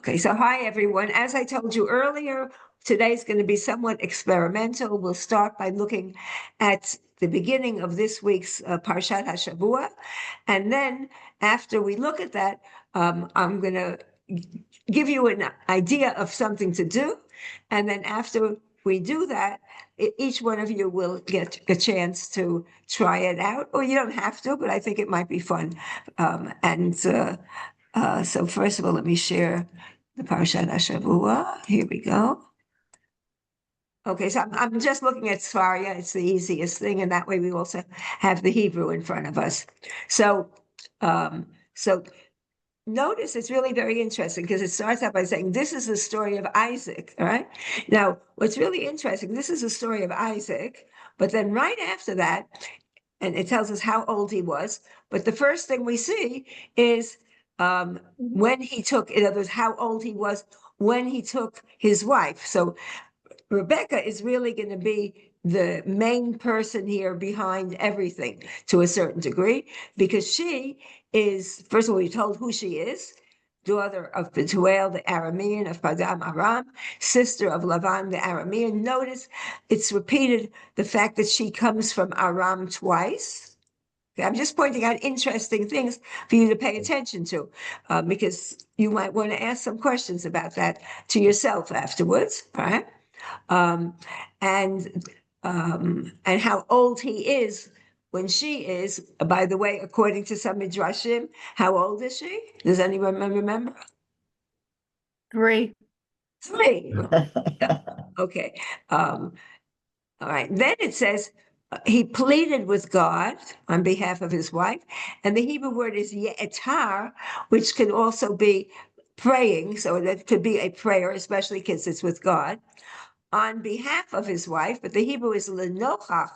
Okay, so hi everyone. As I told you earlier, today's going to be somewhat experimental. We'll start by looking at the beginning of this week's Parshat HaShavua. And then after we look at that, I'm going to give you an idea of something to do. And then after we do that, each one of you will get a chance to try it out, or you don't have to, but I think it might be fun. So first of all, let me share the Parshat HaShavua. Here we go. Okay, so I'm just looking at Svaria. It's the easiest thing, and that way we also have the Hebrew in front of us. So notice it's really very interesting because it starts out by saying this is the story of Isaac. All right. Now, what's really interesting, this is the story of Isaac, but then right after that, and it tells us how old he was. But the first thing we see is when he took, in other words, how old he was when he took his wife. So Rebecca is really going to be the main person here behind everything to a certain degree, because she is, first of all, we're told who she is, daughter of Bethuel, the Aramean of Padam Aram, sister of Lavan, the Aramean. Notice it's repeated the fact that she comes from Aram twice. Okay, I'm just pointing out interesting things for you to pay attention to, because you might want to ask some questions about that to yourself afterwards, right? Um, and and how old he is when she is. By the way, according to some midrashim, how old is she? Does anyone remember? 3. 3. Okay. All right. Then it says he pleaded with God on behalf of his wife, and the Hebrew word is ye'etar, which can also be praying. So that could be a prayer, especially because it's with God, on behalf of his wife, but the Hebrew is lenochach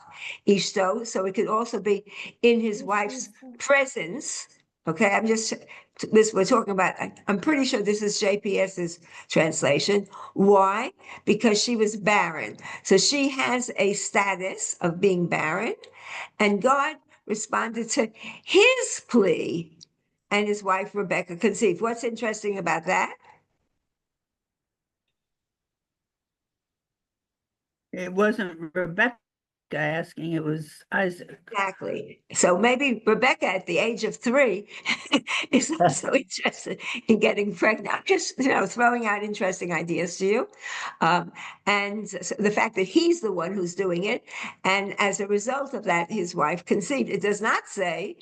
ishto, so it could also be in his wife's presence. Okay, we're talking about, I'm pretty sure this is JPS's translation. Why? Because she was barren. So she has a status of being barren, and God responded to his plea, and his wife Rebecca conceived. What's interesting about that? It wasn't Rebecca asking, it was Isaac. Exactly. So maybe Rebecca at the age of 3 is also interested in getting pregnant. I'm just, throwing out interesting ideas to you. And so the fact that he's the one who's doing it. And as a result of that, his wife conceived. It does not say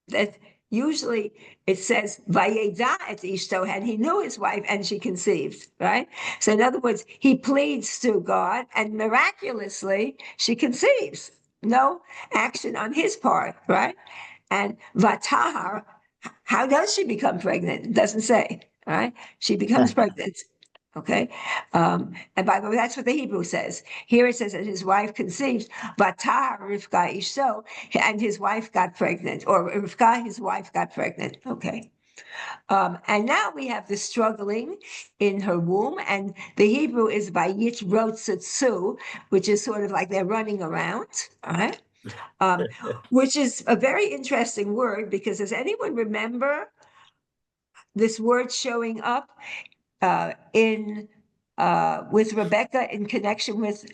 that. Usually it says Vayeda et ishto, and he knew his wife and she conceived, right? So in other words, he pleads to God and miraculously she conceives. No action on his part, right? And Vatahar, how does she become pregnant? It doesn't say, right? She becomes pregnant. Okay. And by the way, that's what the Hebrew says. Here it says that his wife conceived, Vatar Rivka Ishto, and his wife got pregnant, or Rivka, his wife got pregnant. Okay. And now we have the struggling in her womb, and the Hebrew is Vayit Rotsatsu, which is sort of like they're running around, all right? Which is a very interesting word, because does anyone remember this word showing up in with Rebecca in connection with,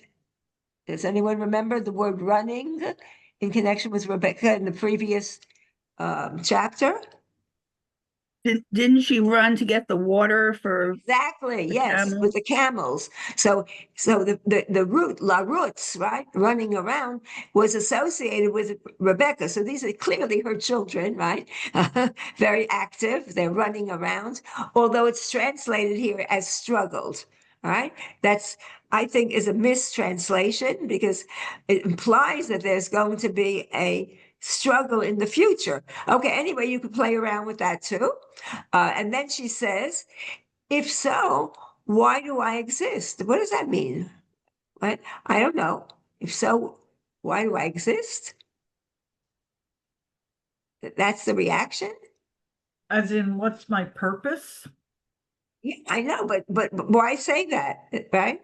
does anyone remember the word running in connection with Rebecca in the previous chapter? Didn't she run to get the water for Exactly, the yes, with camels? the camels. So the root, la roots, right, running around was associated with Rebecca. So these are clearly her children, right? Very active. They're running around, although it's translated here as struggled. All right. That's, I think, is a mistranslation, because it implies that there's going to be a struggle in the future. Okay, anyway, you could play around with that too. And then she says, if so, why do I exist? What does that mean? What? I don't know. If so, why do I exist? That's the reaction. As in, what's my purpose? Yeah, I know, but why say that, right?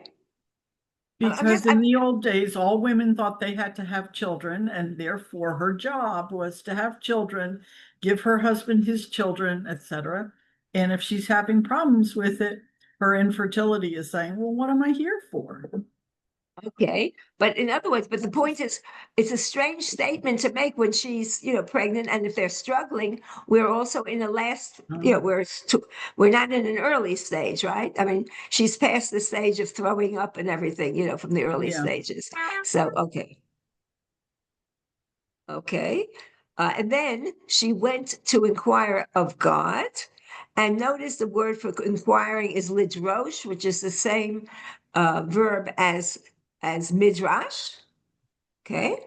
Because in the old days, all women thought they had to have children, and therefore her job was to have children, give her husband his children, etc. And if she's having problems with it, her infertility is saying, well, what am I here for? Okay, but in other words, but the point is, it's a strange statement to make when she's, pregnant, and if they're struggling, we're also in a last, we're not in an early stage, right? I mean, she's past the stage of throwing up and everything, from the early Yeah. stages. So, okay. And then she went to inquire of God. And notice the word for inquiring is lidrosh, which is the same verb as midrash. Okay.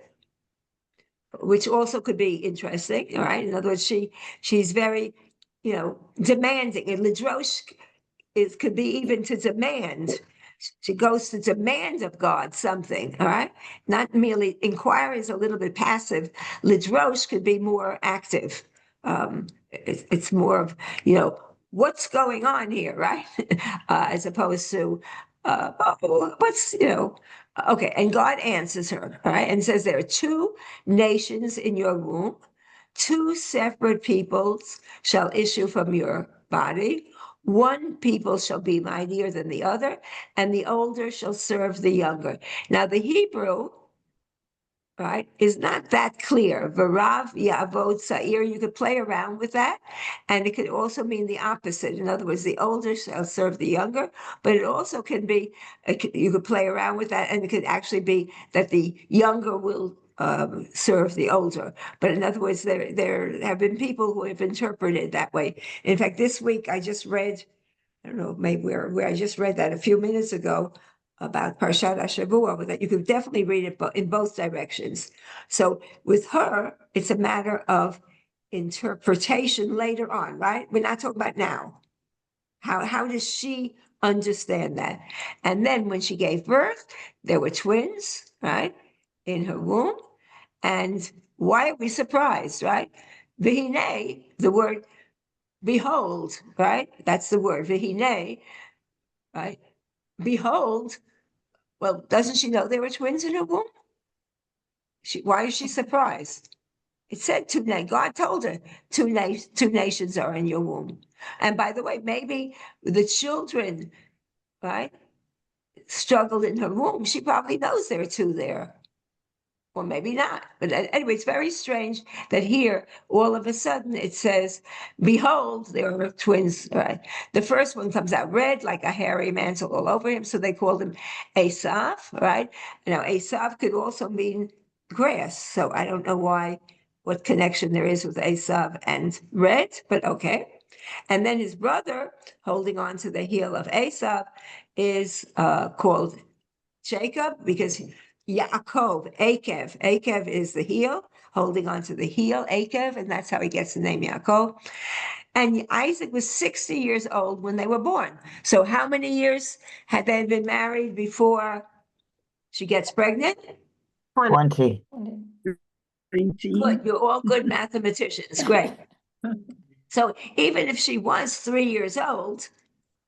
Which also could be interesting. All right. In other words, she's very, demanding. And lidrosh could be even to demand. She goes to demand of God something, all right? Not merely inquire is a little bit passive. Lidrosh could be more active. It's more of, what's going on here, right? As opposed to, what's, okay. And God answers her, all right? And says, there are two nations in your womb, two separate peoples shall issue from your body. One people shall be mightier than the other, and the older shall serve the younger. Now, the Hebrew, right, is not that clear. Varav Yavod Sa'ir, you could play around with that. And it could also mean the opposite. In other words, the older shall serve the younger, but it also can be, you could play around with that, and it could actually be that the younger will serve the older. But in other words, there have been people who have interpreted that way. In fact, this week I just read, I don't know, maybe where I just read that a few minutes ago about Parshat HaShavua, but that you could definitely read it in both directions. So with her, it's a matter of interpretation later on, right? We're not talking about now. How does she understand that? And then when she gave birth, there were twins, right, in her womb. And why are we surprised, right? Vihine, the word behold, right? That's the word, vihine, right? Behold. Well, doesn't she know there were twins in her womb? Why is she surprised? It said two nations. God told her two nations are in your womb. And by the way, maybe the children, right, struggled in her womb. She probably knows there are two there. Or maybe not. But anyway, it's very strange that here, all of a sudden, it says, behold, there are twins. Right? The first one comes out red, like a hairy mantle all over him. So they called him Asaph, right? Now, Asaph could also mean grass. So I don't know what connection there is with Asaph and red, but okay. And then his brother, holding on to the heel of Asaph, is called Jacob, because Yaakov, Akev is the heel, holding on to the heel, Akev, and that's how he gets the name Yaakov. And Isaac was 60 years old when they were born. So how many years had they been married before she gets pregnant? 20. Good, you're all good mathematicians, great. So even if she was 3 years old,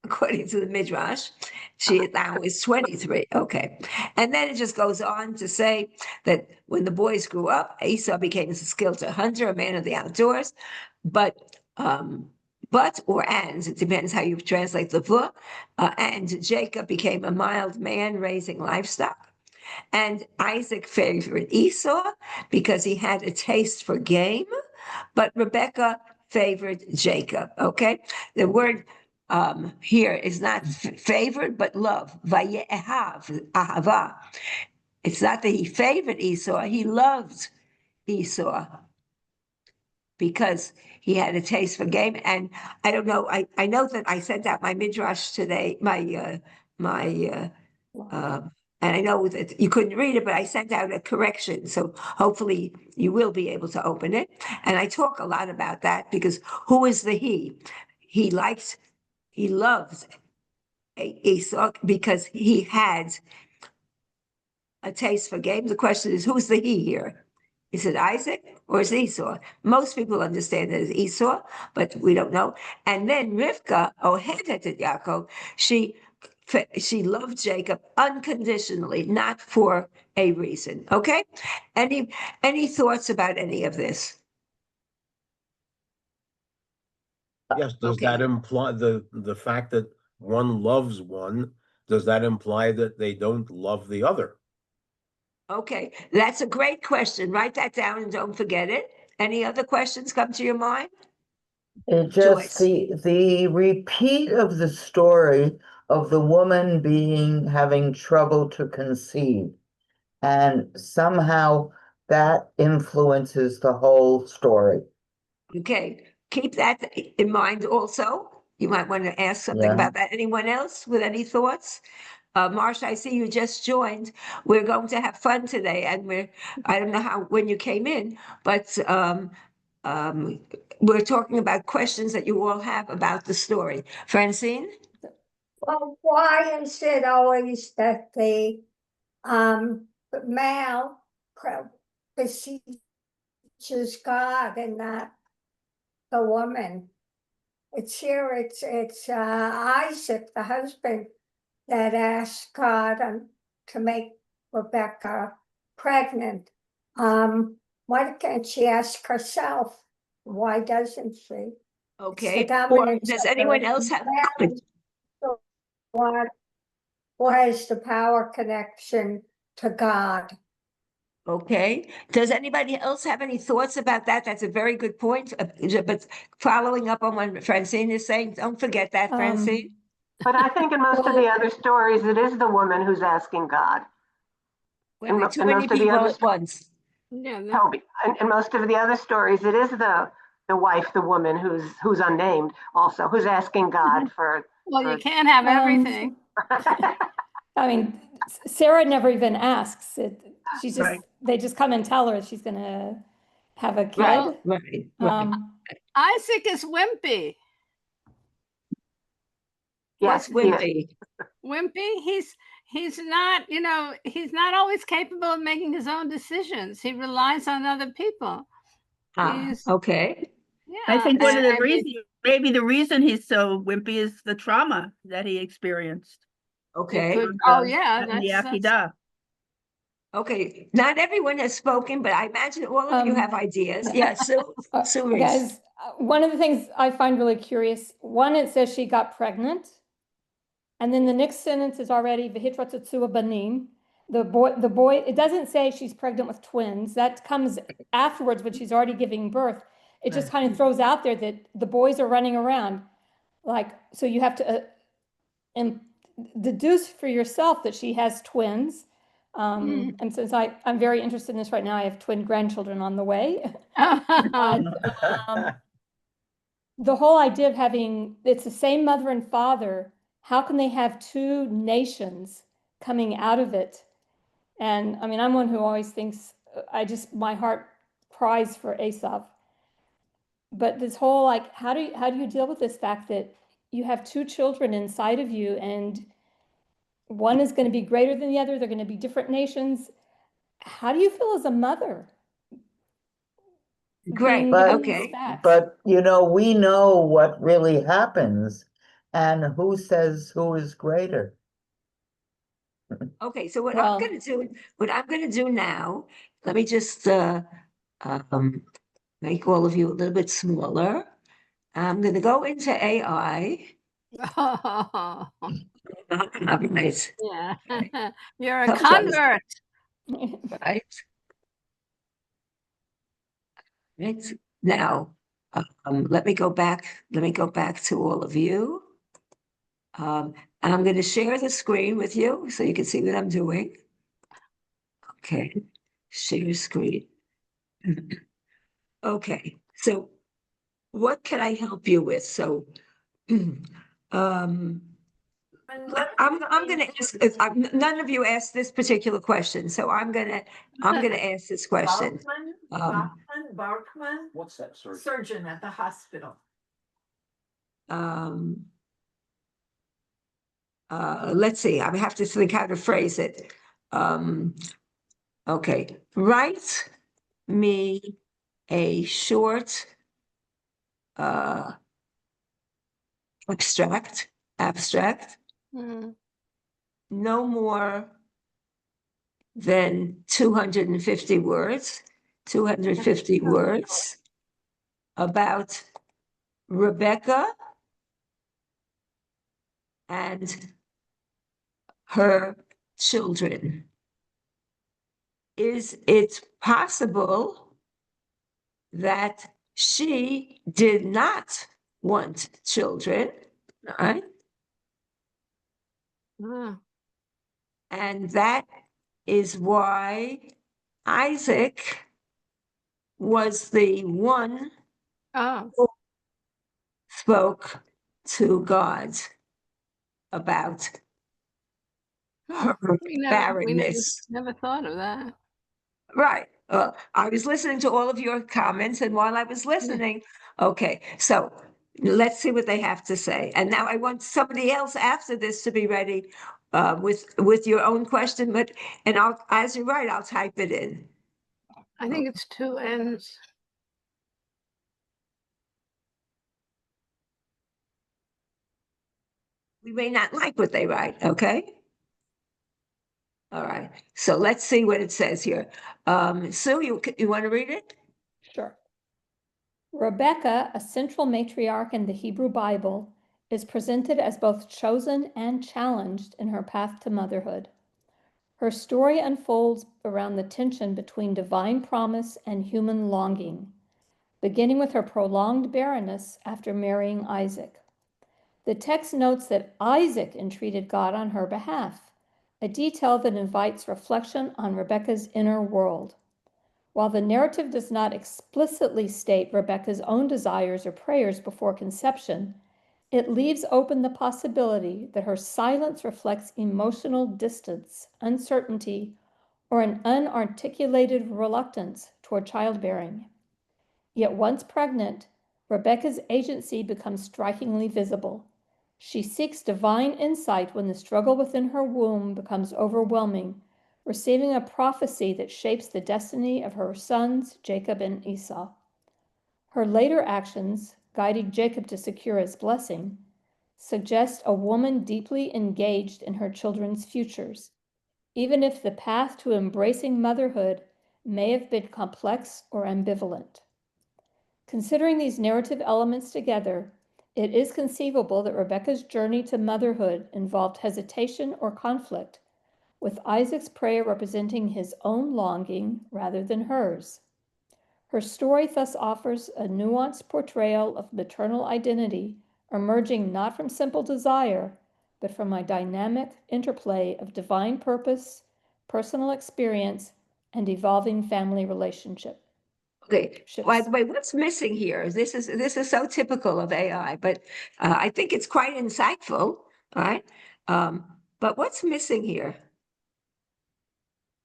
according to the Midrash, she now is 23. Okay. And then it just goes on to say that when the boys grew up, Esau became a skilled hunter, a man of the outdoors. But or and, it depends how you translate the book. And Jacob became a mild man raising livestock. And Isaac favored Esau because he had a taste for game, but Rebecca favored Jacob. Okay. The word here is not favored, but love. Vayehav, ahava. It's not that he favored Esau, he loved Esau because he had a taste for game. And I don't know, I know that I sent out my midrash today, and I know that you couldn't read it, but I sent out a correction. So hopefully you will be able to open it. And I talk a lot about that because who is the he? He loved Esau because he had a taste for game. The question is, who's the he here? Is it Isaac or is it Esau? Most people understand it as Esau, but we don't know. And then Rivka, Ohedet Yaakov, she loved Jacob unconditionally, not for a reason. Okay. Any thoughts about any of this? Yes, does that Okay. imply the fact that one loves one, does that imply that they don't love the other? Okay, that's a great question. Write that down and don't forget it. Any other questions come to your mind? It just, Joyce? the repeat of the story of the woman having trouble to conceive. And somehow that influences the whole story. Okay, keep that in mind also. You might want to ask something Yeah. about that. Anyone else with any thoughts? Marcia, I see you just joined. We're going to have fun today, and I don't know when you came in, but we're talking about questions that you all have about the story. Francine? Well, why is it always that the male beseeches God and not the woman? It's Isaac, the husband, that asked God to make Rebecca pregnant. Why can't she ask herself? Why doesn't she? It's the Okay, or dominance does of anyone the else have? man who has the power connection to God. Okay, does anybody else have any thoughts about that? That's a very good point. But following up on what Francine is saying, don't forget that, Francine. But I think in most of the other stories, it is the woman who's asking God. Wait, wait, too And many most of the people other at once. Yeah, Toby, in most of the other stories, it is the wife, the woman who's unnamed, also who's asking God for. well, you can't have everything. I mean, Sarah never even asks. She's just, Right. they just come and tell her she's gonna have a Right, kid. right, right. Isaac is wimpy. What's Yes, he is. wimpy? Wimpy. He's not, he's not always capable of making his own decisions. He relies on other people. He's Okay, I yeah. think one of the and reasons, maybe the reason he's so wimpy is the trauma that he experienced. it okay, could, oh yeah, And the that's Akida. okay. Not everyone has spoken, but I imagine all of you have ideas. Yes, Sue Reese. Guys, one of the things I find really curious, one, it says she got pregnant. And then the next sentence is already Vihitratsatsua Banim. The boy, it doesn't say she's pregnant with twins. That comes afterwards when she's already giving birth. It just kind of throws out there that the boys are running around. Like, so you have to deduce for yourself that she has twins. And since I'm very interested in this right now, I have twin grandchildren on the way. But, the whole idea of it's the same mother and father, how can they have two nations coming out of it? And I mean, I'm one who always thinks, my heart cries for Esav. But this whole, like, how do you deal with this fact that you have two children inside of you and one is going to be greater than the other, they're going to be different nations. How do you feel as a mother? Great, okay. But we know what really happens and who says who is greater. Okay, so what Well- I'm gonna do now, let me just make all of you a little bit smaller. I'm gonna go into AI. Right, yeah. You're a Told us. convert. right. Right now, let me go back to all of you. And I'm going to share the screen with you so you can see what I'm doing. Okay, share screen. Okay, so what can I help you with? So, I'm going to ask. None of you asked this particular question, so I'm going to ask this question. Barkman, What's that, sir? surgeon at the hospital. Let's see. I have to think how to phrase it. Okay, write me a short abstract, Mm. no more than 250 words, 250 words about Rebecca and her children. Is it possible that she did not want children, all right? Ah, And that is why Isaac was the one oh, who spoke to God about her barrenness. never thought of that. Right. I was listening to all of your comments, and while I was listening, okay, so let's see what they have to say. And now I want somebody else after this to be ready with your own question, but and I'll, as you're right, I'll type it in. I think it's two ends. We may not like what they write, okay? All right. So let's see what it says here. Sue, you want to read it? Sure. Rebecca, a central matriarch in the Hebrew Bible, is presented as both chosen and challenged in her path to motherhood. Her story unfolds around the tension between divine promise and human longing, beginning with her prolonged barrenness after marrying Isaac. The text notes that Isaac entreated God on her behalf, a detail that invites reflection on Rebecca's inner world. While the narrative does not explicitly state Rebecca's own desires or prayers before conception, it leaves open the possibility that her silence reflects emotional distance, uncertainty, or an unarticulated reluctance toward childbearing. Yet once pregnant, Rebecca's agency becomes strikingly visible. She seeks divine insight when the struggle within her womb becomes overwhelming, receiving a prophecy that shapes the destiny of her sons, Jacob and Esau. Her later actions, guiding Jacob to secure his blessing, suggest a woman deeply engaged in her children's futures, even if the path to embracing motherhood may have been complex or ambivalent. Considering these narrative elements together, it is conceivable that Rebecca's journey to motherhood involved hesitation or conflict, with Isaac's prayer representing his own longing rather than hers. Her story thus offers a nuanced portrayal of maternal identity emerging not from simple desire, but from a dynamic interplay of divine purpose, personal experience, and evolving family relationship. Okay. By the way, what's missing here? This is so typical of AI, but I think it's quite insightful, right? But what's missing here?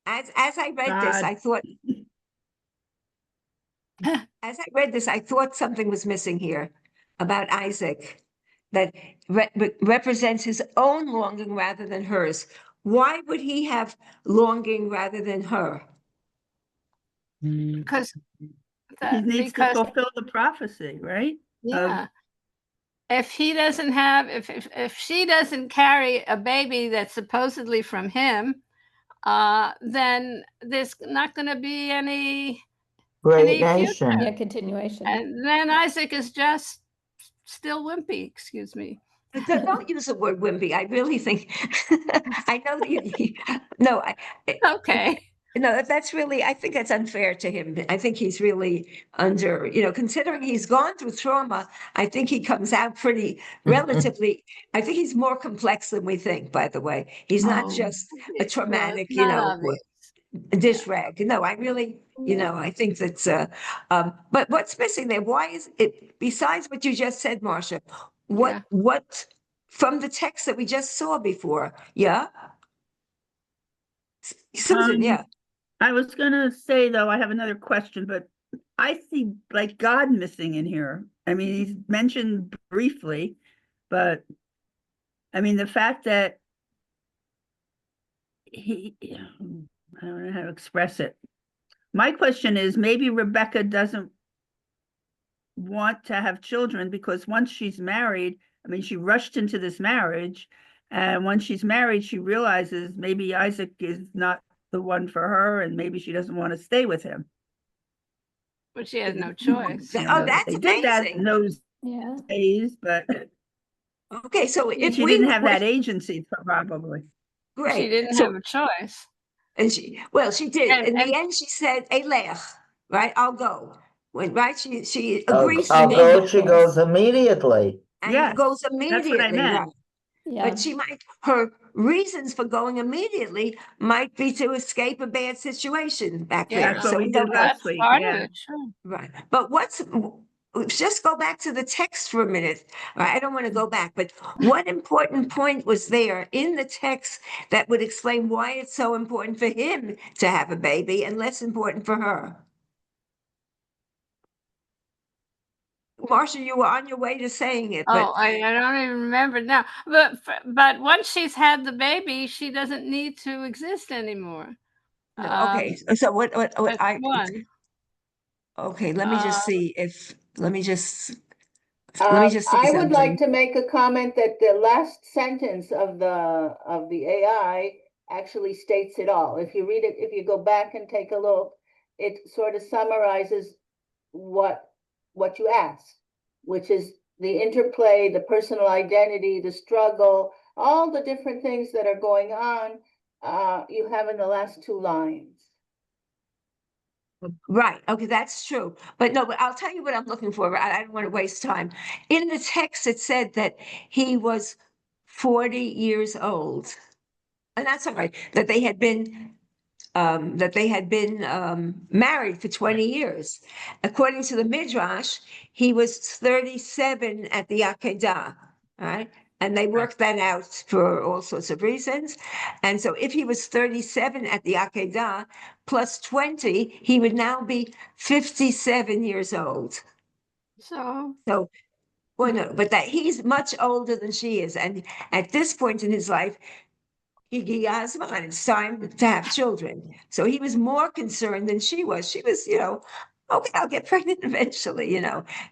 As I read this, God. I thought as I read this, I thought something was missing here about Isaac that represents his own longing rather than hers. Why would he have longing rather than her? Because He needs to because fulfill the prophecy, right? yeah, if he doesn't have if she doesn't carry a baby that's supposedly from him, then there's not going to be any Great future. nation. Yeah, continuation. And then Isaac is just still wimpy. Excuse me. Don't use the word wimpy. I really think I know that you no, Okay. no, that's really, I think that's unfair to him. I think he's really under, considering he's gone through trauma, I think he comes out pretty relatively, I think he's more complex than we think, by the way. He's not just a traumatic, Well, it's not obvious. dish rag. No, I really, I think that's, but what's missing there? Why is it, besides what you just said, Marcia, what from the text that we just saw before? Yeah. Susan, yeah. I was gonna say, though, I have another question, but I see like God missing in here. I mean, he's mentioned briefly, but I mean, the fact that I don't know how to express it. My question is, maybe Rebecca doesn't want to have children because once she's married, I mean, she rushed into this marriage, and once she's married, she realizes maybe Isaac is not the one for her, and maybe she doesn't want to stay with him. But she has no choice. Oh, that's They did that amazing. in those Yeah. days, but Okay, so if she we didn't have were- that agency probably. She great. didn't So have a choice. and she did. And- In the and- end, she said, "Elech," right? I'll go. When right, she I'll agrees to I'll made go go, the she choice. goes immediately. and Yes, goes that's what I immediately, meant. right? Yeah. But her reasons for going immediately might be to escape a bad situation back Yeah, there. That's what So we we did don't know. last That's week, part of yeah. it, sure. Right. But let's just go back to the text for a minute. Right? I don't want to go back, but what important point was there in the text that would explain why it's so important for him to have a baby and less important for her? Marcia, you were on your way to saying it, but Oh, I don't even remember now. But once she's had the baby, she doesn't need to exist anymore. no, okay. So what That's one. okay, let me just Uh, see if let me just say I would like something. to make a comment that the last sentence of the AI actually states it all. If you read it, if you go back and take a look, it sort of summarizes what you asked, which is the interplay, the personal identity, the struggle, all the different things that are going on. You have in the last two lines. Right. Okay, that's true. But no, but I'll tell you what I'm looking for. I don't want to waste time. In the text, it said that he was 40 years old. And that's all right, that they had been married for 20 years. According to the Midrash, he was 37 at the Akedah, right? And they worked that out for all sorts of reasons. And so if he was 37 at the Akedah plus 20, he would now be 57 years old. so So, well, no, but that he's much older than she is. And at this point in his life, he has mine. It's time to have children. So he was more concerned than she was. She was, okay, I'll get pregnant eventually,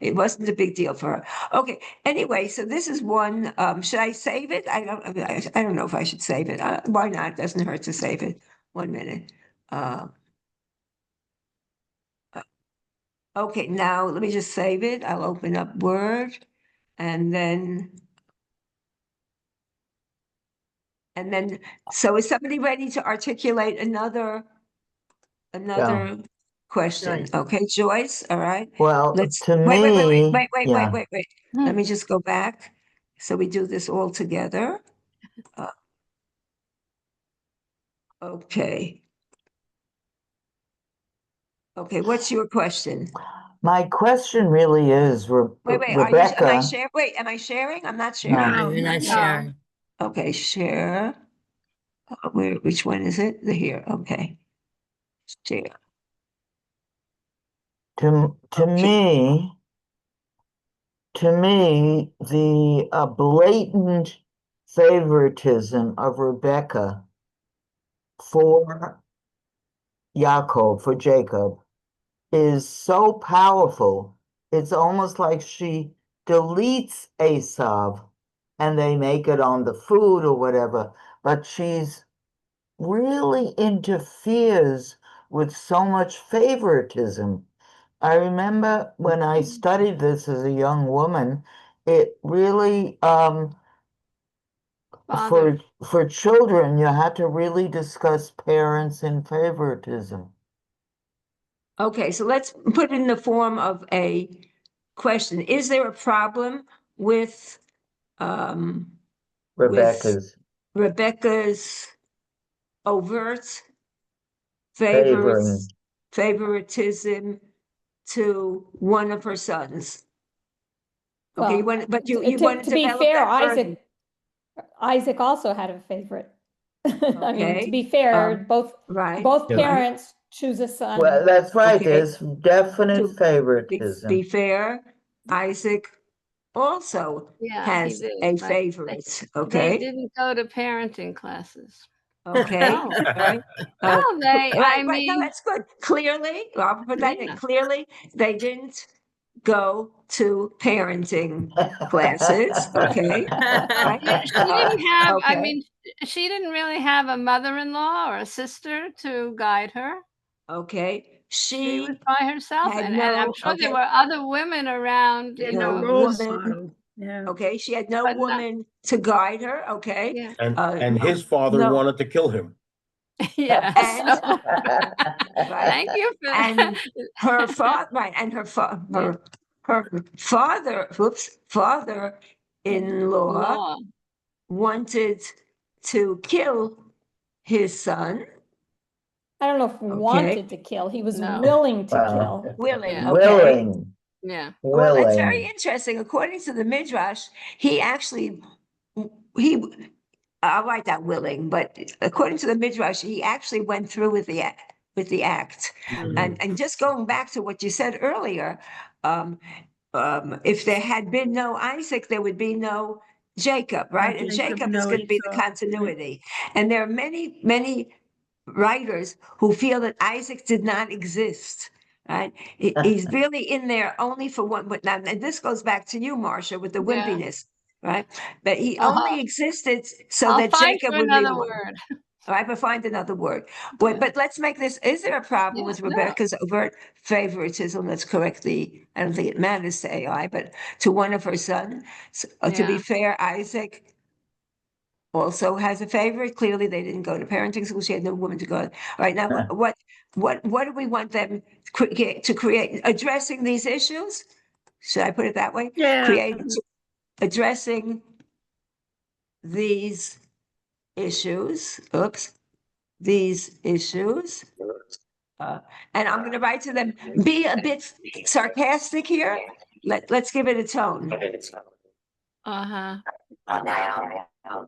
It wasn't a big deal for her. Okay. Anyway, so this is one. Should I save it? I don't know if I should save it. Why not? It doesn't hurt to save it. 1 minute. Okay, now let me just save it. I'll open up Word and then so is somebody ready to articulate another question? Joyce. Okay, Joyce, all right. Well, Let's to wait. me, yeah. Let me just go back. So we do this all together. Okay. Okay, what's your question? My question really is, Wait, am I Rebecca, sharing? Wait, am I sharing? I'm not No. sharing. No, You're not no. sharing. Okay, share. Which one is it? Here. Okay. Share. to Okay. me, the blatant favoritism of Rebecca for Yaakov, for Jacob, is so powerful. It's almost like she deletes Esav and they make it on the food or whatever, but she's really interferes with so much favoritism. I remember when I studied this as a young woman, it really Father. for children you had to really discuss parents and favoritism. Okay, so let's put it in the form of a question. Is there a problem with Rebecca's Rebecca's overt favoring. favoritism to one of her sons? Okay, Well, but you to want to be develop fair, that further. Isaac also had a favorite. I mean, to Okay, be fair, right. both Yeah. parents choose a son. Well, that's right. Okay. There's definite To favoritism. be fair, Isaac also Yeah, he has did. a but favorite, They okay? didn't go to parenting classes. Okay, No. right? No, they, Right, I right. No, mean, that's good. Clearly, I'll put that in. yeah. Clearly, they didn't go to parenting classes, okay? Right? Yeah, she didn't have, I Okay, mean, she didn't really have a mother-in-law or a sister to guide her. okay. She was she by herself, had and I'm no, sure there okay, were other women around, Yeah, you no no know, role woman, model. Yeah. okay, she had no but not, woman to guide her, okay? yeah, And No, his father no, wanted to kill him. yeah. and, So right, thank you for and her father, right, and yeah, her father, whoops, father-in-law law. wanted to kill his son, I don't know if okay, wanted to kill, he was No. willing to Well, kill. willing, Yeah, okay? willing, yeah. Well, that's very willing. interesting. According to the Midrash, he actually, he, I'll write that willing, but according to the Midrash, he actually went through with the act. And just going back to what you said earlier, um, if there had been no Isaac, there would be no Jacob, right? And Jacob, Jacob is no going to be the Esau. continuity. And there are many, many writers who feel that Isaac did not exist. Right? He's really in there only for one. But now, and this goes back to you, Marcia, with the Yeah. wimpiness, right? But he Uh-huh. only existed so I'll that find Jacob for would be another one. word. All right, but find another word. Yeah. But let's make this. Is there a problem Yeah, with no. Rebecca's overt favoritism? Let's correct the. I don't think it matters to AI, but to one of her sons. To be Yeah. fair, Isaac also has a favorite. Clearly, they didn't go to parenting school. She had no woman to go. All right, now what do we want them to create? Addressing these issues? Should I put it that way? Yeah. Addressing these issues. Oops, these issues. And I'm going to write to them. Be a bit sarcastic here. Let's give it a tone. Uh-huh.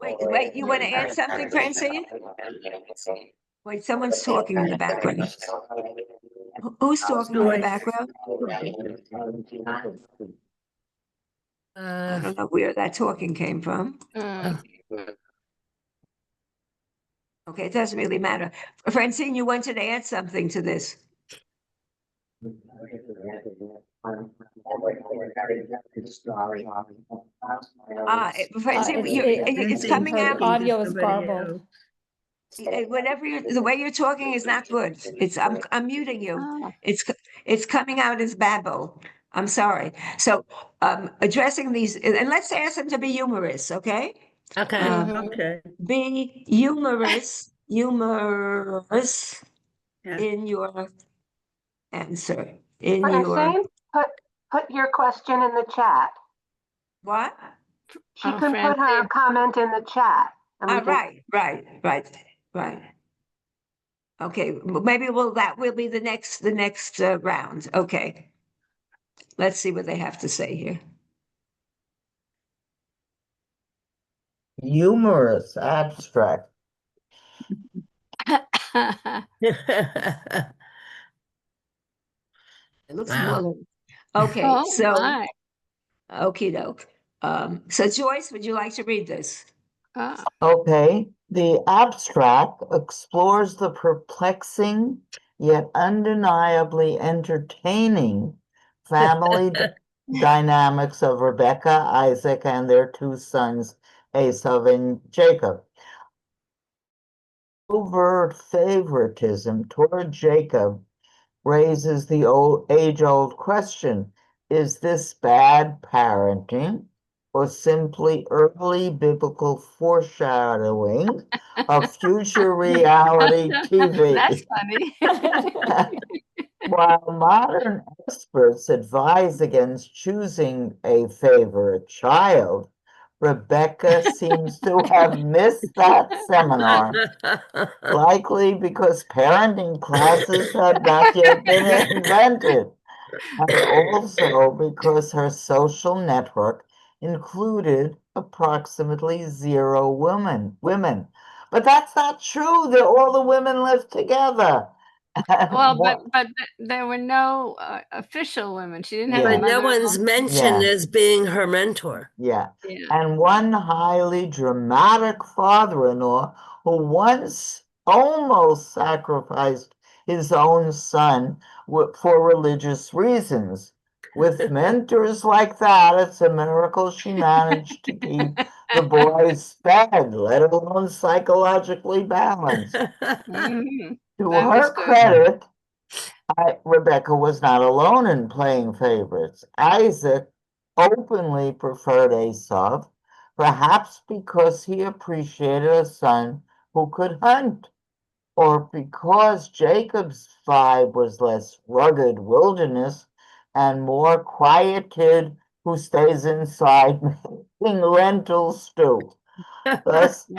Wait, you want to add something, Francine? Wait, someone's talking in the background. Who's talking in the Joyce. background? I don't know where that talking came from. Mm. Okay, it doesn't really matter. Francine, you wanted to add something to this. Francine, it's coming her out. audio is garbled. Whatever the way you're talking is not good. I'm muting you. Oh. It's coming out as babble. I'm sorry. So addressing these, and let's ask them to be humorous, okay? Okay. Mhm. Okay. Be humorous Yeah. in your answer. In your Francine, put your question in the chat. what? She Oh, can put her Francine. comment in the chat. And we can, Right. Okay, maybe that will be the next round. Okay. Let's see what they have to say here. Humorous, abstract. It looks Wow. more like, okay, Oh so, my. okie doke. So Joyce, would you like to read this? Okay, the abstract explores the perplexing yet undeniably entertaining family dynamics of Rebecca, Isaac, and their two sons, Esau and Jacob. Overt favoritism toward Jacob raises the age-old question, is this bad parenting or simply early biblical foreshadowing of future reality TV? That's funny. While modern experts advise against choosing a favorite child, Rebecca seems to have missed that seminar, likely because parenting classes had not yet been invented, and also because her social network included approximately 0 women. But that's not true. All the women lived together. Well, but there were no official women. She didn't have Yeah. a But no mother-in-law. one's mentioned Yeah. as being her mentor. Yeah. Yeah. And one highly dramatic father-in-law who once almost sacrificed his own son for religious reasons. With mentors like that, it's a miracle she managed to keep the boys fed, let alone psychologically balanced. Mhm. To That was her good. credit, Rebecca was not alone in playing favorites. Isaac openly preferred Esau, perhaps because he appreciated a son who could hunt, or because Jacob's vibe was less rugged wilderness and more quiet kid who stays inside making lentil stew. Thus,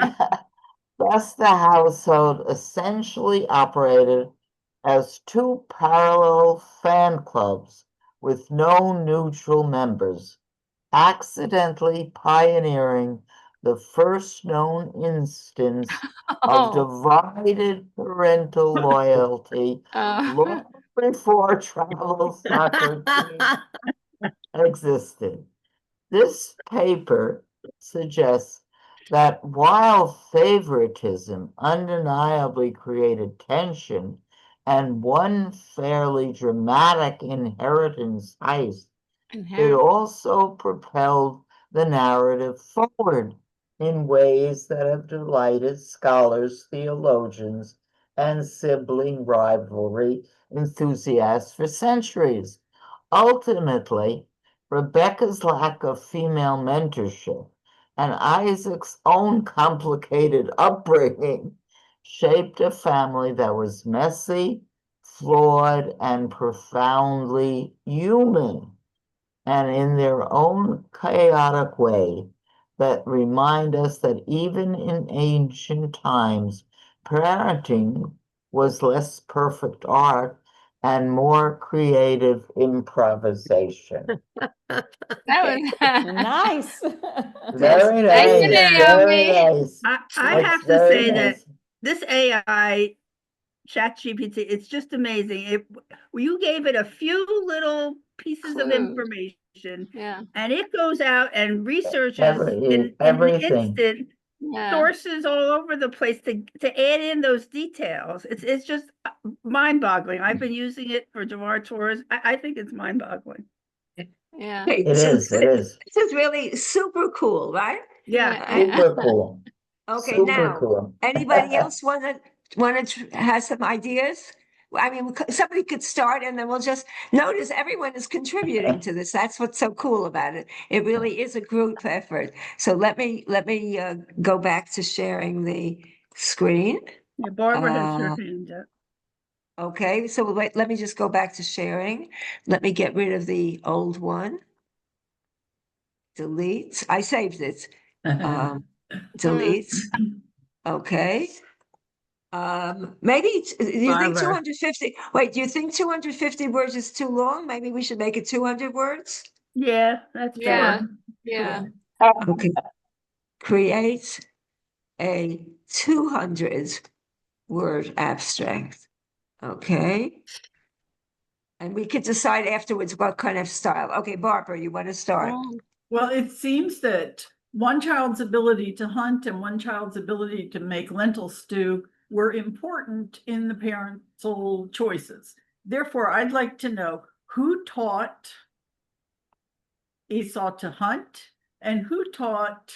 thus the household essentially operated as two parallel fan clubs with no neutral members, accidentally pioneering the first known instance of Oh, divided parental loyalty oh. long before travel soccer teams existed. This paper suggests that while favoritism undeniably created tension and one fairly dramatic inheritance heist, it Inherent. also propelled the narrative forward in ways that have delighted scholars, theologians, and sibling rivalry enthusiasts for centuries. Ultimately, Rebecca's lack of female mentorship and Isaac's own complicated upbringing shaped a family that was messy, flawed, and profoundly human, and in their own chaotic way, that remind us that even in ancient times, parenting was less perfect art and more creative improvisation. That was Nice. Very Thank you, nice, very Naomi. nice. I That's have to very say that nice. this AI ChatGPT, it's just amazing. You gave it a few little pieces of Clues. information, Yeah, and it goes out and researches in an Everything. instant yeah. sources all over the place to add in those details. It's just mind-boggling. I've been using it for Devar tours. I think it's mind-boggling. Yeah. Okay, It so is, it is. this is really super cool, right? Yeah. Super cool. Okay, Super now, cool. anybody else has some ideas? Well, I mean, somebody could start and then we'll just notice everyone is contributing to this. That's what's so cool about it. It really is a group effort. So let me go back to sharing the screen. Yeah, Barbara has her Uh, hand up. Okay, so let me just go back to sharing. Let me get rid of the old one. Delete. I saved it. Delete. Okay. Maybe do you think Barbara. 250? Wait, do you think 250 words is too long? Maybe we should make it 200 words. Yeah, that's Yeah. fair. Yeah. Okay. Create a 200 word abstract. Okay. And we could decide afterwards what kind of style. Okay, Barbara, you want to start? Oh, Well, it seems that one child's ability to hunt and one child's ability to make lentil stew were important in the parental choices. Therefore, I'd like to know who taught Esau to hunt and who taught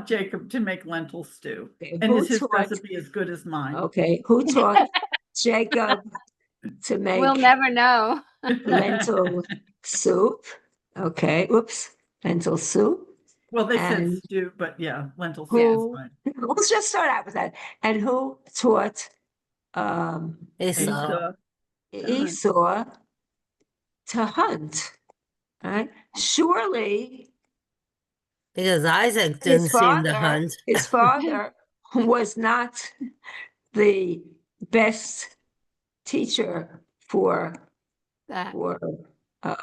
Jacob to make lentil stew. Okay, And who is his taught- recipe as good as mine? Okay, who taught Jacob to we'll make never know. lentil soup? Okay, oops, lentil soup. Well, they said And stew, but yeah, lentil soup is who, fine. let's just start out with that. And who taught Esau. Esau to hunt? Right? Surely Because Isaac his didn't seem to father, hunt. his father was not the best teacher for That for uh,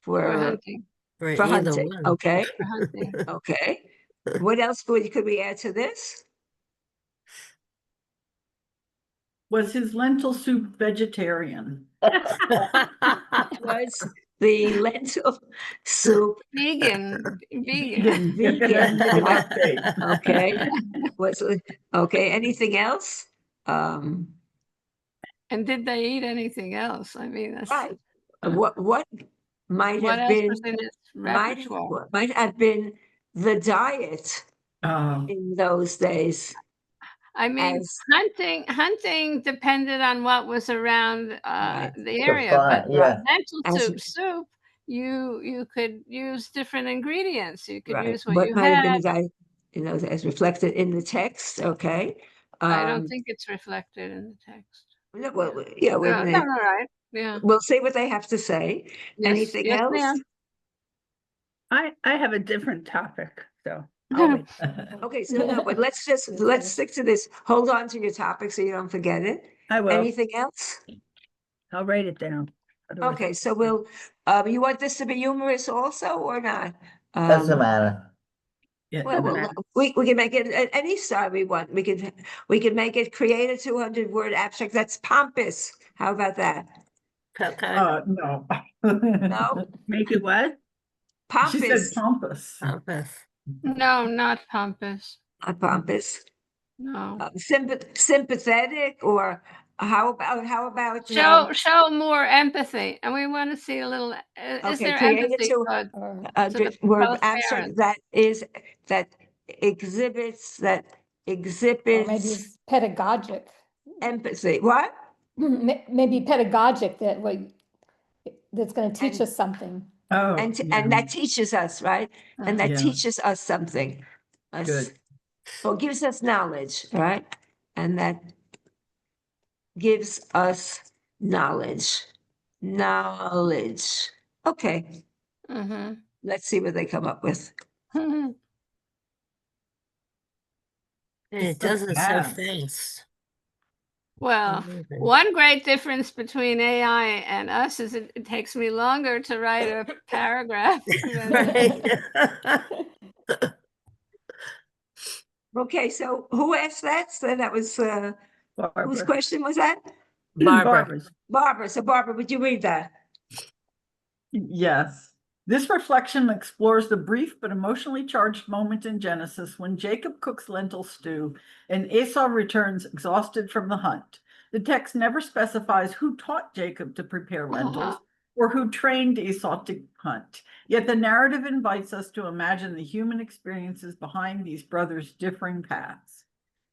for for hunting. For for either hunting. one. Okay, For hunting. okay. What else could we add to this? Was his lentil soup vegetarian? Was the lentil soup Vegan. vegan? Okay. Okay. Was okay. Anything else? And did they eat anything else? I mean, that's Right. What might what have else been was in its repertoire? might have been the diet Um, in those days? I mean, as hunting depended on what was around right, the area, fun, but right, yeah. as soup, you could use different ingredients. You could right. use what What you might have been had. as as reflected in the text. Okay. I don't Um, think it's reflected in the text. no, well, yeah, wait a No, minute. no, right. Yeah. We'll see what they have to say. Yes, Anything yes, else? ma'am. I have a different topic, so I'll wait. Okay, so no, but let's Yes, let's yes. stick to this. Hold on to your topic so you don't forget it. I will. Anything else? I'll write it down. Otherwise- Okay, so we'll, you want this to be humorous also or not? Doesn't matter. Yeah, Well, Doesn't matter. we can make it any style we want. We can make it create a 200-word abstract that's pompous. How about that? Okay. no. No, Make it what? She said pompous, pompous. Pompous. No, not pompous. not pompous. No. Sympathetic, or how about Show more empathy, and we want to see a little. Is okay, there create a empathy two Or to the word both abstract parents? that exhibits or maybe it's pedagogic. empathy. What? Maybe pedagogic that's going to teach And- us something. Oh, And yeah, that teaches us, right? And that Yeah. teaches us something. good. Or gives us knowledge, right? And that gives us knowledge. Knowledge. Okay, Mm-hmm. let's see what they come up with. It so doesn't so fast. fast. Well, Amazing. one great difference between AI and us is it takes me longer to write a paragraph. Right. Okay, so who asked that? So that was, whose Barbara. question was that? Barbara. Barbara's. Barbara. So Barbara, would you read that? Yes. This reflection explores the brief but emotionally charged moment in Genesis when Jacob cooks lentil stew and Esau returns exhausted from the hunt. The text never specifies who taught Jacob to prepare lentils or who trained Esau to hunt. Yet the narrative invites us to imagine the human experiences behind these brothers' differing paths.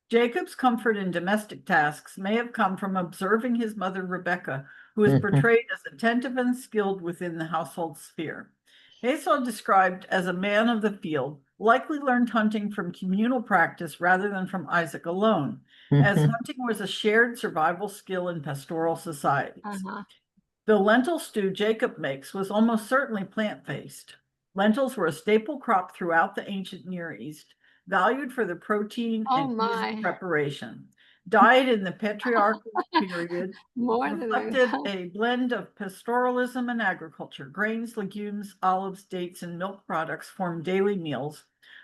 Jacob's comfort in domestic tasks may have come from observing his mother Rebecca, who is portrayed as attentive and skilled within the household sphere. Esau, described as a man of the field, likely learned hunting from communal practice rather than from Isaac alone, as hunting was a shared survival skill in pastoral societies. The lentil stew Jacob makes was almost certainly plant-based. Lentils were a staple crop throughout the ancient Near East, valued for the protein Oh, and ease my. of preparation. Diet in the patriarchal period More than reflected I a blend of pastoralism and agriculture. Grains, legumes, olives, dates, and milk products formed daily meals,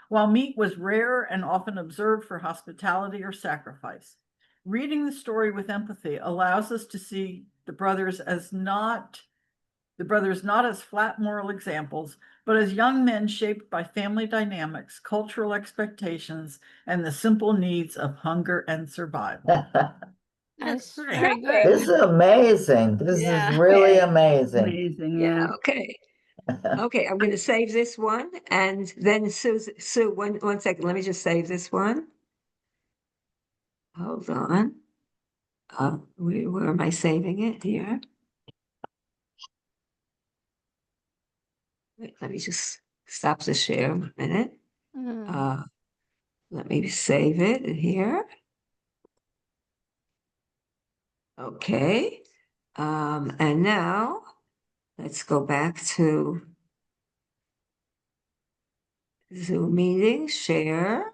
while meat was rare and often observed for hospitality or sacrifice. Reading the story with empathy allows us to see the brothers not as flat moral examples, but as young men shaped by family dynamics, cultural expectations, and the simple needs of hunger and survival. That's Right. very Okay. good. This is amazing. This Yeah. is really Okay. amazing. Amazing, Yeah, yeah. okay. Okay, I'm going to save this one, and then Sue, one second, let me just save this one. Hold on. Where am I saving it? Here. Wait, let me just stop the share a minute. Mm. Let me save it here. Okay. And now let's go back to Zoom meeting, share.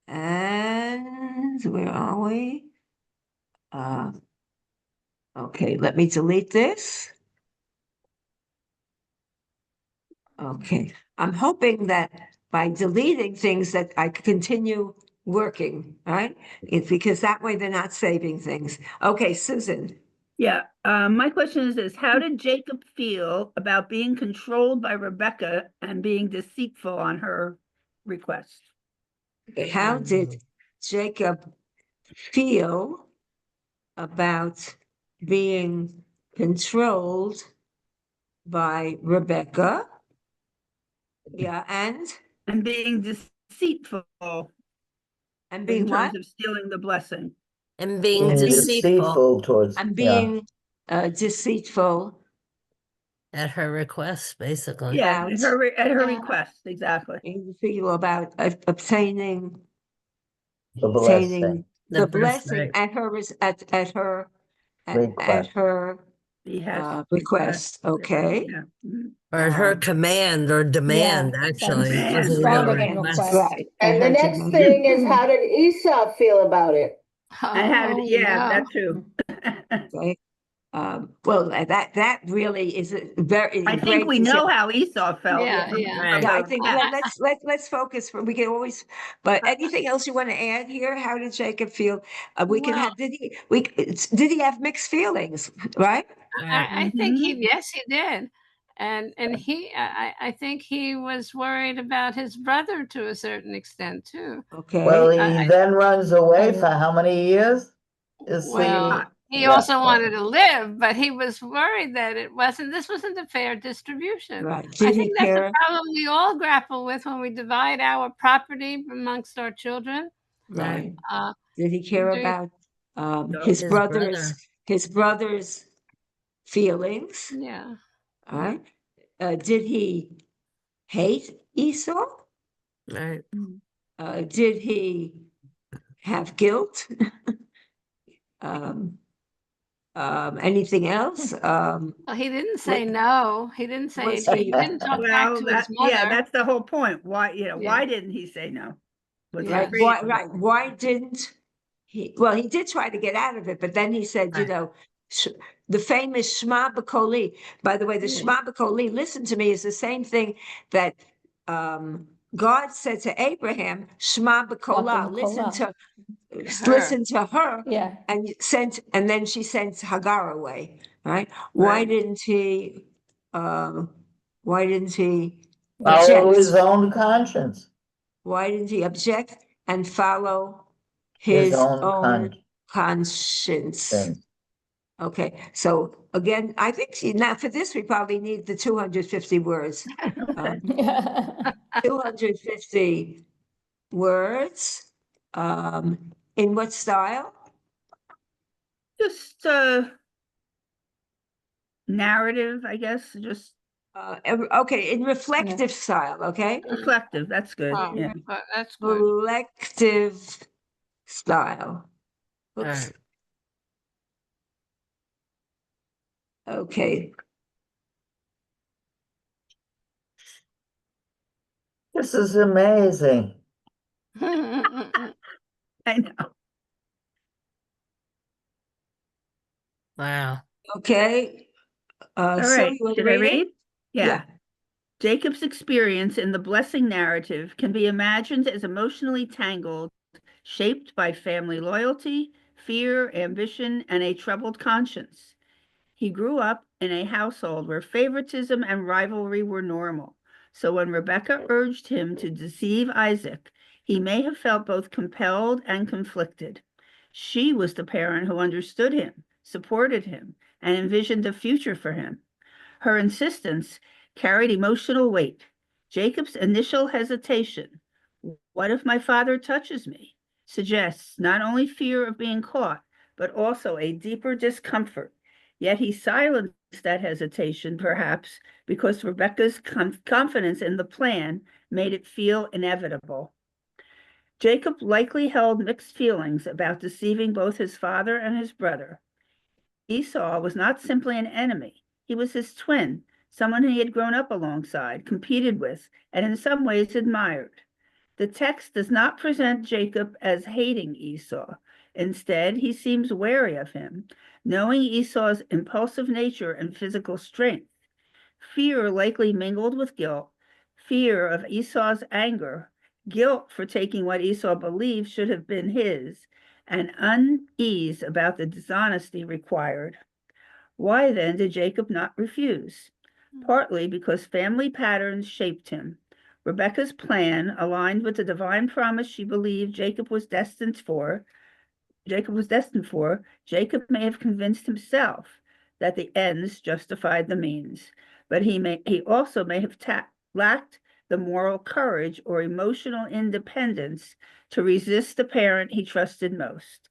And where are we? Okay, let me delete this. Okay, I'm hoping that by deleting things that I could continue working, right? It's because that way they're not saving things. Okay, Susan. Yeah, my question is this, how did Jacob feel about being controlled by Rebecca and being deceitful on her request? Okay, how did Jacob feel about being controlled by Rebecca? Yeah, and And being deceitful And in being terms what? of stealing the blessing. And being Being deceitful deceitful towards, I'm yeah. being deceitful at her request, basically. Yeah, about at her Yeah. request, exactly. being deceitful about obtaining The blessing. the The blessing birthright. at her at Request. her Behest, request. Okay. Yeah. Mhm. Or at her Um, command or demand, sounds actually. It Demand, wasn't even a stronger than demand, request. request. right. And at the her next demand. thing is, how did Esau feel about it? And how did, Oh, yeah, no. that too. Okay. Well, that really is a very I think great we detail. know how Esau felt. Yeah, from- yeah. Right. from Yeah, I the think past. let's focus. We can always. But anything else you want to add here? How did Jacob feel? We can Well, have. Did he have mixed feelings? Right. I think Mhm. yes, he did. And I think he was worried about his brother to a certain extent too. Okay. Well, I- he then runs away for how many years? Is Well, he yeah. also wanted to live, but he was worried that this wasn't a fair distribution. Right. I Did he think that's a care? problem we all grapple with when we divide our property amongst our children. Right. Uh, Did he care do you- about No, his his brother's feelings? yeah. All right. Did he hate Esau? Right. Did he have guilt? um, anything else? Well, he didn't say What- no. He didn't say was he he- didn't talk back well, to his yeah, mother. that's the whole point. Why, Yeah. why didn't he say no? Was he Yes. afraid? Why, right. Why didn't he? Well, he did try to get out of it, but then he said, Right. the famous Shema B'Koli. By the way, the Yeah. Shema B'Koli, listen to me, is the same thing that God said to Abraham, Shema B'Kolah, listen to her, Yeah. and then she sent Hagar away, right? Right. Why didn't he Follow his object? own conscience. Why didn't he object and follow His his own own conscience? conscience. Okay, so again, I think now for this, we probably need the 250 words. 250 words. In what style? Just narrative, I guess, just Okay, in reflective style, okay? reflective. That's good. Oh, Yeah. that's good. Reflective style. Oops. Right. Okay. This is amazing. I know. Wow. Okay. All Sue, right. you want to Should I read it? read? Yeah. Jacob's experience in the blessing narrative can be imagined as emotionally tangled, shaped by family loyalty, fear, ambition, and a troubled conscience. He grew up in a household where favoritism and rivalry were normal. So when Rebekah urged him to deceive Isaac, he may have felt both compelled and conflicted. She was the parent who understood him, supported him, and envisioned a future for him. Her insistence carried emotional weight. Jacob's initial hesitation, what if my father touches me, suggests not only fear of being caught, but also a deeper discomfort. Yet he silenced that hesitation, perhaps because Rebekah's confidence in the plan made it feel inevitable. Jacob likely held mixed feelings about deceiving both his father and his brother. Esau was not simply an enemy, he was his twin, someone he had grown up alongside, competed with, and in some ways admired. The text does not present Jacob as hating Esau. Instead, he seems wary of him, knowing Esau's impulsive nature and physical strength. Fear likely mingled with guilt, fear of Esau's anger, guilt for taking what Esau believed should have been his, and unease about the dishonesty required. Why then did Jacob not refuse? Partly because family patterns shaped him. Rebekah's plan aligned with the divine promise she believed Jacob was destined for. Jacob may have convinced himself that the ends justified the means, but he also may have lacked the moral courage or emotional independence to resist the parent he trusted most.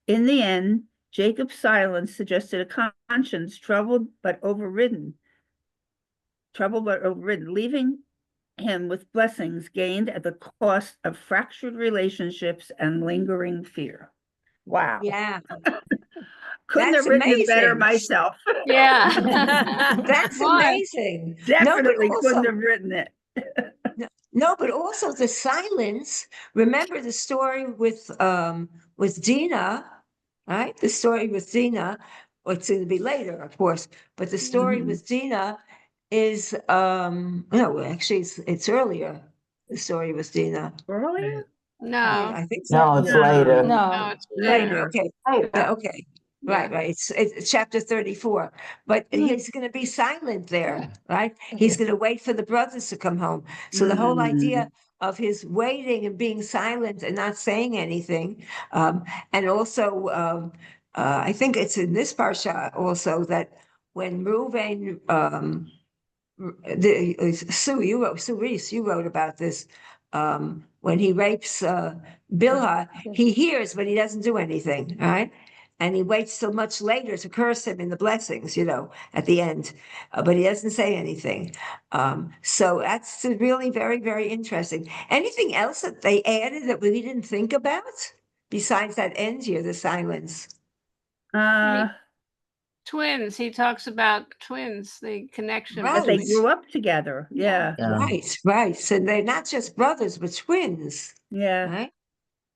In the end, Jacob's silence suggested a conscience troubled but overridden, leaving him with blessings gained at the cost of fractured relationships and lingering fear. Wow. Yeah, Couldn't that's have written it better amazing. myself. Yeah. That's Why? amazing. Definitely also, couldn't have written it. no, but also the silence. Remember the story with Dina, right? The story with Dina, or it's going to be later, of course, but the story Mhm. with Dina is no, actually it's earlier. The story with Dina. Earlier? No, I think so. No, it's No. later. no, No, it's Later, later. okay. Later. Yeah, okay. Right, Yeah. right. It's chapter 34. But he's going to be silent there, right? He's going to wait for the brothers to come home. So the whole idea of his waiting and being silent and not saying anything, and also I think it's in this parsha also that when Reuven Sue Reese, you wrote about this. When he rapes Bilhah, he hears, but he doesn't do anything, right? And he waits till much later to curse him in the blessings, at the end, but he doesn't say anything. So that's really very, very interesting. Anything else that they added that we didn't think about besides that end here, the silence? Twins. He talks about twins, the connection Right. That they between. grew up together. Yeah. Yeah. Right. So they're not just brothers, but twins, Yeah. right?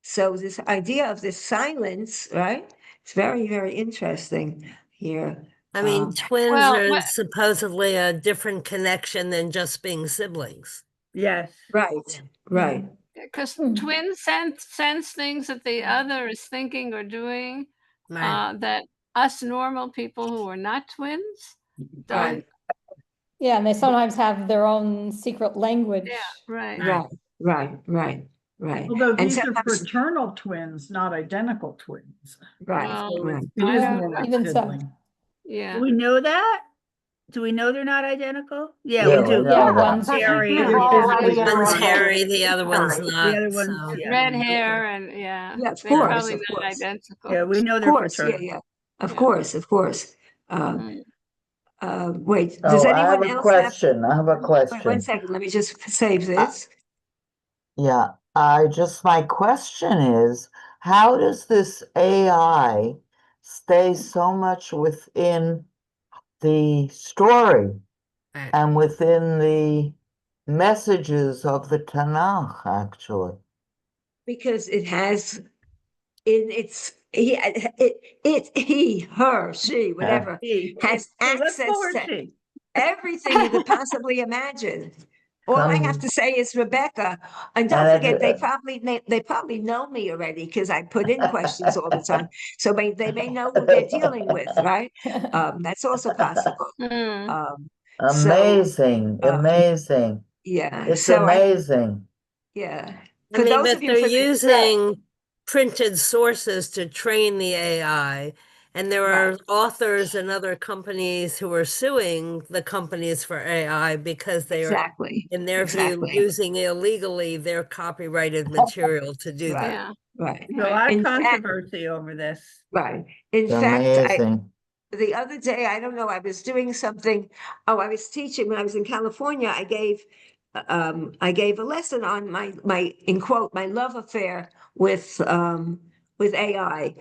So this idea of this silence, right? It's very, very interesting here. I mean, twins Well, are what- supposedly a different connection than just being siblings. Yes. Right, right, Because Hmm. twins sense things that the other is thinking or doing, Right. that us normal people who are not twins don't. right, Yeah, and they sometimes have their own secret language. Yeah, right. right. Although And these are sometimes, fraternal twins, not identical twins. right, Well, right. It I is don't more know. like Even so. sibling. Yeah. Do we know that? Do we know they're not identical? Yeah, Yeah, we do. we know Yeah, that. one's Hairy He's and already the in One's a hairy, the other one's Hairy. not. other one's, So. yeah. Red hair and yeah. Yeah, of They're course, probably of not course. identical. Yeah, we know Of they're course, yeah, fraternal. yeah. Of Yeah. course, of course. Mm. Wait, does Oh, I have anyone a else have? question. I have a Wait, one question. second, let me just save this. Yeah, my question is, how does this AI stay so much within the story Right. and within the messages of the Tanakh, actually? Because it has in its he, her, she, whatever, He. has Hey, let's access call her to she. everything you could possibly imagine. All I have to say is Rebecca, and don't And forget they probably know me already because I put in questions all the time, so they may know who they're dealing with, right? That's also possible. Mm. So amazing. yeah, It's so amazing. yeah, I for mean, those but of you they're for the using printed sources to train the AI. And there are right, authors and other companies who are suing the companies for AI because they are, exactly, in their view, exactly, using illegally their copyrighted material to do that. right, Yeah. right. There's a lot of In fact, controversy over this. right. In It's fact, amazing. the other day, I don't know, I was doing something. Oh, I was teaching when I was in California. I gave a lesson on my in quote my love affair with AI,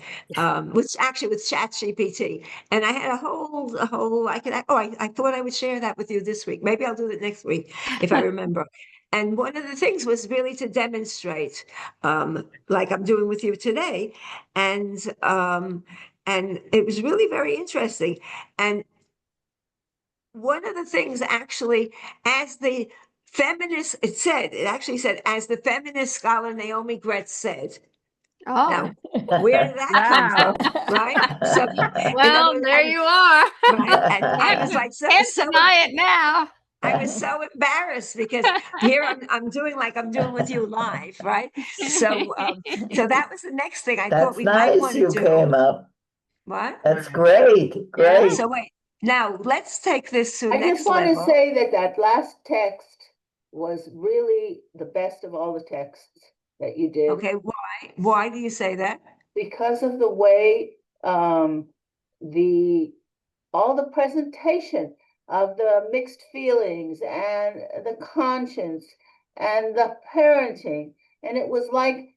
which actually with ChatGPT, and I had a whole I thought I would share that with you this week. Maybe I'll do it next week if I remember. And one of the things was really to demonstrate, like I'm doing with you today, and it was really very interesting. And one of the things actually, as the it actually said, as the feminist scholar Naomi Gretz said. Oh, Now, where did that come Wow. from? Right? So, in other well, words, there you are. right? And I was like, Can't deny it now. I was so embarrassed because here I'm doing like I'm doing with you live, right? So that was the next thing I thought That's we might nice want to you do. came up. What? That's great, Yeah. great. So wait, now let's take this to I next just want to level. say that that last text was really the best of all the texts that you did. Okay, why? Why do you say that? Because of the way the all the presentation of the mixed feelings and the conscience and the parenting. And it was like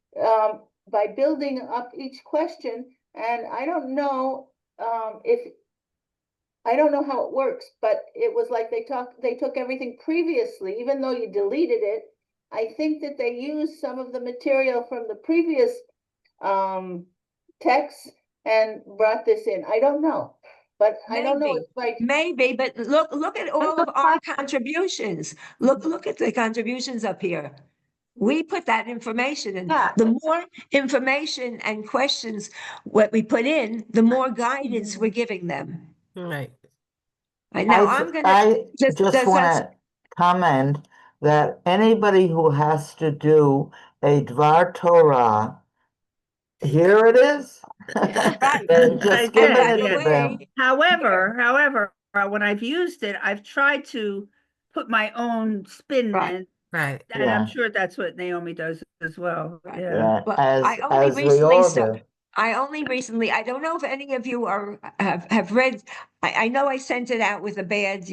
by building up each question, and I don't know if I don't know how it works, but it was like they took everything previously, even though you deleted it. I think that they used some of the material from the previous texts and brought this in. I don't know, but I don't know. Maybe, It's like maybe, but look at all of looks our like- contributions. Look at the contributions up here. We put that information in. Yeah. The more information and questions what we put in, the more guidance we're giving them. Right. Right now, I'm gonna, I does just want that, to comment that anybody who has to do a Dvar Torah, here it is. Right. They I just give did, it the yeah. to them. way, However, when I've used it, I've tried to put my own spin Right. in, Right. and I'm Yeah. sure that's what Naomi does as well. Right. Yeah. Yeah, Well, I only as we recently all started. do. I only recently, I don't know if any of you have read, I know I sent it out with a bad,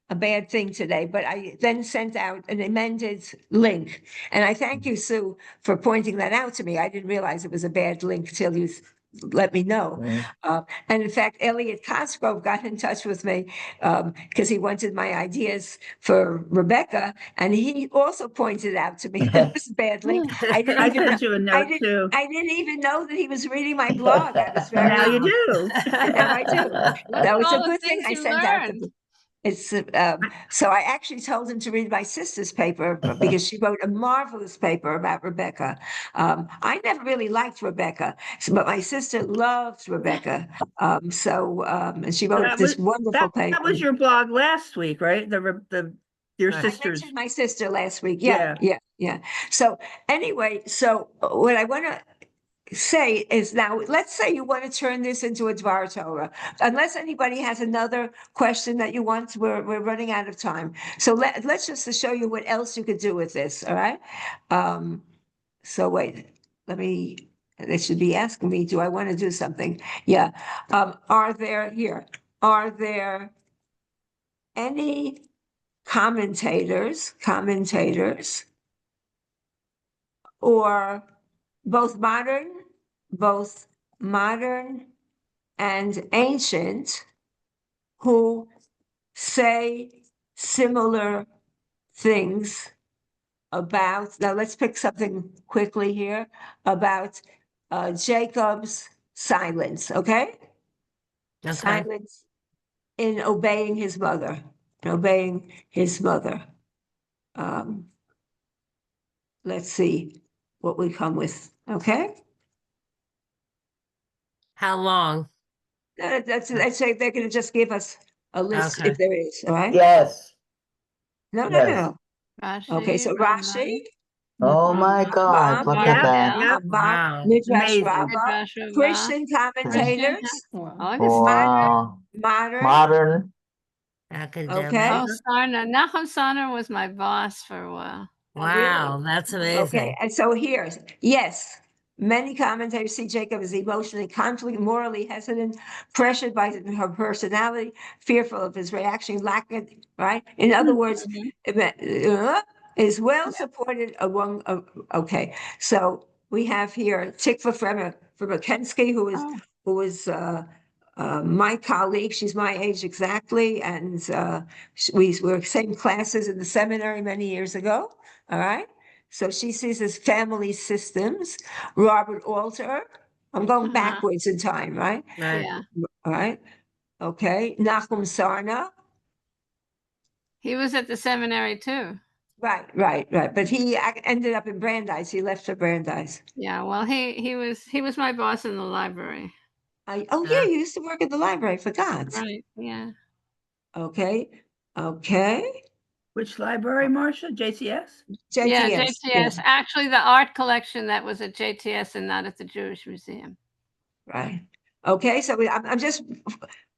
a bad thing today, but I then sent out an amended link. And I thank you, Sue, for pointing that out to me. I didn't realize it was a bad link till you let me know. Mm. And in fact, Elliot Cosgrove got in touch with me because he wanted my ideas for Rebecca. And he also pointed out to me that it was a bad link. I didn't I even know. sent you a note too. I didn't even know that he was reading my blog. I was very. Now you do. Now I do. Look No, at it's a all the good thing things I you sent out learned. it's so I actually told him to read my sister's paper because she wrote a marvelous paper about Rebecca. I never really liked Rebecca, but my sister loves Rebecca. And she wrote That this was wonderful that paper. was your blog last week, right? Your Right. I sister's. mentioned my sister last week. Yeah. So anyway, so what I want to say is now, let's say you want to turn this into a Dvar Torah. Unless anybody has another question that you want, we're running out of time. So let's just to show you what else you could do with this, all right? So wait, they should be asking me, do I want to do something? Yeah. Are there any commentators or both modern and ancient who say similar things about, now let's pick something quickly here, about Jacob's silence, okay? Okay. Silence in obeying his mother, obeying his mother. Let's see what we come with, okay? How long? Let's say they're gonna just give us a list Okay. if there is, all right? Yes, No, yes. Okay, so Rashi, Oh my God, look at Yeah, that. yeah. Wow. Midrash Amazing. Rabbah, Christian commentators, Wow. modern, Modern, Academic. okay? Oh, Sarna. Nahum Sarna was my boss for a while. Oh, really? Wow, that's Okay, amazing. and so here's, yes, many commentators see Jacob as emotionally conflict, morally hesitant, pressured by her personality, fearful of his reaction, lacking, right? In other words, is well supported among, okay, so we have here Tikva from Kensky, who is my colleague. She's my age exactly, and we were same classes in the seminary many years ago. All right. So she sees as family systems. Robert Alter. I'm going backwards in time, right? Right. Yeah. All right. Okay. Nachum Sarna. He was at the seminary too. Right. But he ended up in Brandeis. He left for Brandeis. Yeah. Well, he was my boss in the library. Oh yeah, you used to work at the library for gods. Right. Yeah. Okay. Which library, Marcia? JCS? Yeah, JTS. JTS. Actually, the art collection that was at JTS and not at the Jewish Museum. Right. Okay. So I'm just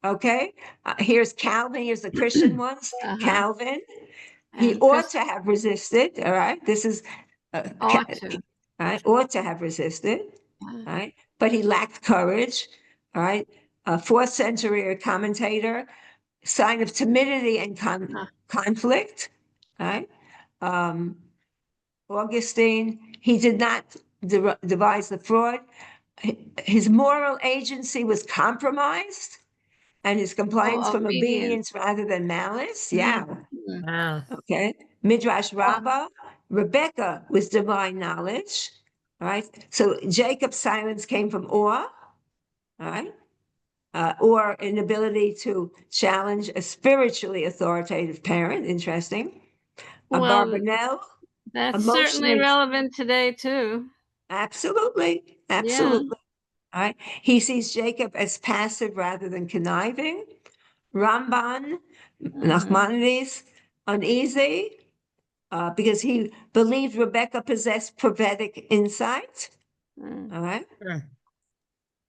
okay. Here's Calvin. Here's the Christian ones. Calvin. He And ought to have resisted, all right? This is, ought to. right? Ought to have resisted, Yeah. right? But he lacked courage, all right? A fourth century commentator, sign of timidity and conflict, right? Augustine, he did not devise the fraud. His moral agency was compromised, and his compliance from obedience rather than malice. Yeah. Wow. Okay. Midrash Rabbah, Rebecca was divine knowledge. All right. So Jacob's silence came from awe. All right. Or inability to challenge a spiritually authoritative parent. Interesting. Well, Barbanel, that's certainly emotionally. relevant today too. Absolutely. Absolutely. All right. He sees Jacob as passive rather than conniving. Ramban, Nachmanides, uneasy, because he believed Rebecca possessed prophetic insight. Mm. All right. Mm.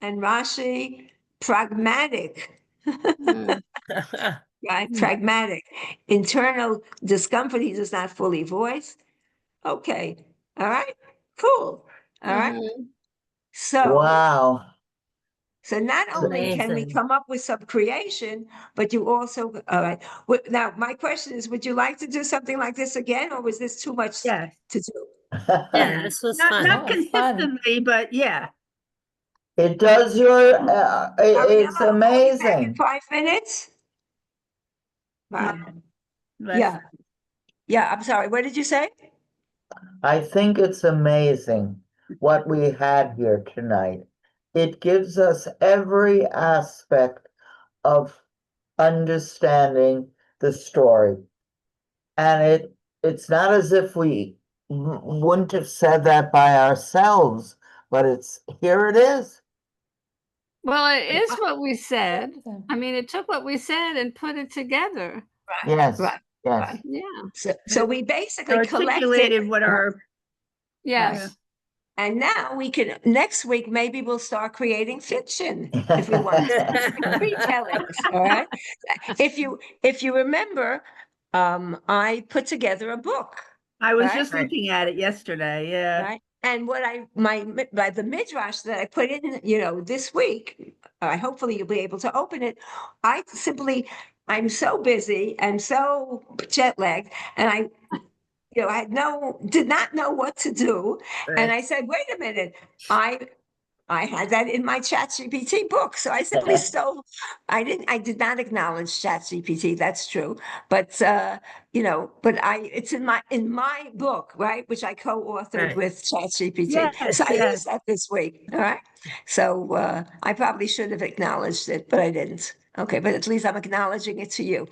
And Rashi, pragmatic, Mm. right? Pragmatic. Internal discomfort he does not fully voice. Okay. All right. Cool. All right. Mhm. So, Wow. so not only can we Amazing. come up with some creation, but you also, all right. Now, my question is, would you like to do something like this again, or was this too much Yes, to do? Yeah, this was not, fun. That not was fun. consistently, but yeah. It does your, it's Ariella, I'll call you back in amazing. 5 minutes. Bye. Less- Yeah. Yeah, I'm sorry. What did you say? I think it's amazing what we had here tonight. It gives us every aspect of understanding the story. And it's not as if we wouldn't have said that by ourselves, but here it is. Well, it is what we said. So- I mean, it took what we said and put it together. Right. Yes, Right. yes. Right. Yeah. So we basically collected, Articulated what our, Yes. and now we can, next week, maybe we'll start creating fiction if we want to. Retellings, all right? If you remember, I put together a book, I was Right. just Right. looking at it yesterday, yeah. right? And what by the midrash that I put in, this week, hopefully you'll be able to open it. I'm so busy and so jet lagged, and I did not know what to do. And I said, wait a minute, I had that in my ChatGPT book. So I simply stole, I did not acknowledge ChatGPT, that's true. But it's in my book, right? Which I co-authored Right. with ChatGPT. Yes, So I yes. used that this week. All right. So I probably should have acknowledged it, but I didn't. Okay, but at least I'm acknowledging it to you.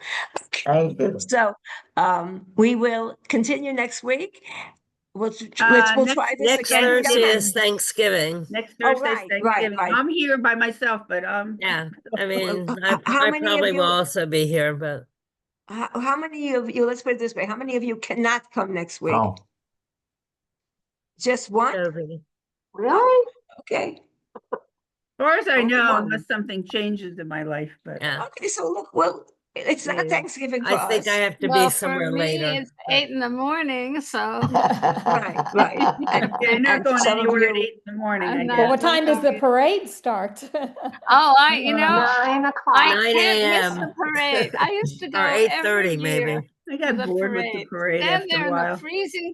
Thank you. So we will continue next week. We'll Next- try this Next again. Thursday again. is Thanksgiving. Next Oh, Thursday's right, Thanksgiving. right. I'm here by myself, but Yeah, I mean, How I many of probably will you- also be here, but How many of you, let's put it this way, how many of you cannot come next week? Oh, Just one? nobody. Really? Okay, as far as I Only know, one. unless something changes in my life, but. Yeah, okay, so look, well, it's not Yeah. Thanksgiving for I think I us. have to Well, be for somewhere me, later. it's 8 in the morning, so Right, right. Yeah, you're not and for going some of anywhere at you- 8 in the morning, I'm I not. Well, guess. what time does the parade start? Oh, Uh, 9 o'clock. I 9 can't miss a.m. the parade. I used to Or go every 8:30 year maybe. I to got the bored with the parade. parade Stand after there a in the while. freezing